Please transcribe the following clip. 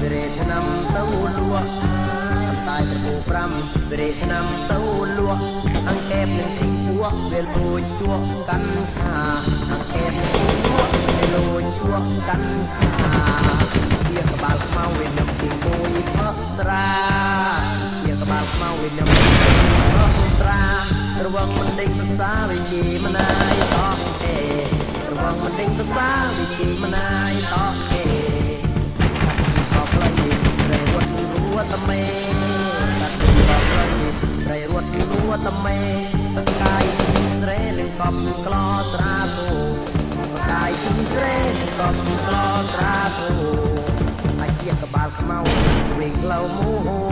វិរេធនំទៅលក់ខ្សែត្រពោ5វិរេធនំទៅលក់អង្កេបនឹងទីពួកវាលួចជួកាន់ឆាអង្កេបនឹងទីពួកវាលួចជួកាន់ឆាជាក្បាលខ្មៅវានឹមទីមួយផឹកស្រាជាក្បាលខ្មៅវានឹមផឹកស្រារវងមិនដេញសរសាវិជីមណាយតោះទេរវងមិនដេញសរសាវិជីមណាយតោះទេក៏ផ្លៃរៃរត់រួតមេកាត់ក៏ផ្លៃរៃរត់រួតមេសកាយស្រែលឹងកំក្លោស្រាគូសកាយស្រែលឹងកំក្លោស្រាគូអាជាក្បាលខ្មៅវិញក្លៅមូ